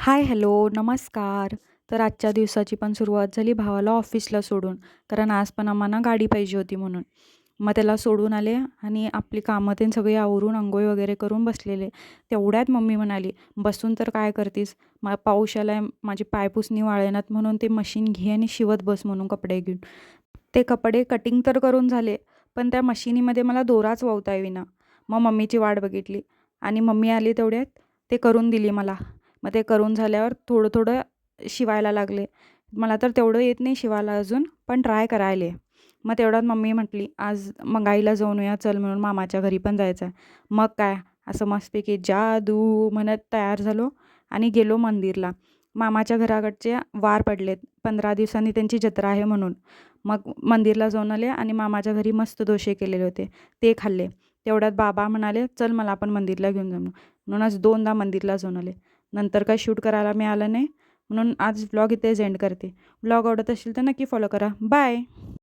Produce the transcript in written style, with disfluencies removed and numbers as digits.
हाय, hello, नमस्कार. तर आजच्या दिवसाची पण सुरुवात झाली भावाला ऑफिसला सोडून. कारण आज पण आम्हाला गाडी पाहिजे होती म्हणून. मग त्याला सोडून आले आणि आपली कामं तेन सगळी आवरून अंघोळ वगैरे करून बसलेले. तेवढ्यात मम्मी म्हणाली, "बसून तर काय करतीस? पाऊस आलाय, माझी पायपुसणी वाळेनात म्हणून ते मशीन घे आणि शिवत बस" म्हणून कपडे घेऊन. ते कपडे कटिंग तर करून झाले, पण त्या मशिनीमध्ये मला दोराच वळता येईना. मग मम्मीची वाट बघितली आणि मम्मी आली तेवढ्यात ते करून दिली मला. मग ते करून झाल्यावर थोडं-थोडं शिवायला लागले. मला तर तेवढं येत नाही शिवायला अजून, पण ट्राय करायले. मग तेवढ्यात मम्मी म्हटली, "आज मंगाईला जाऊन येऊया चल" म्हणून मामाच्या घरी पण जायचं आहे. मग काय असं मस्तपैकी जादू म्हणत तयार झालो आणि गेलो मंदिरला. मामाच्या घराकडचे वार पडलेत. 15 दिवसांनी त्यांची जत्रा आहे म्हणून. मग मंदिरला जाऊन आले आणि मामाच्या घरी मस्त डोसे केलेले होते, ते खाल्ले. तेवढ्यात बाबा म्हणाले, "चल मला आपण मंदिरला घेऊन जाऊ." म्हणून आज 2दा मंदिरला जाऊन आले. नंतर काय शूट करायला मिळालं नाही, म्हणून आज व्लॉग इथेच एंड करते. व्लॉग आवडत असेल तर नक्की फॉलो करा. बाय.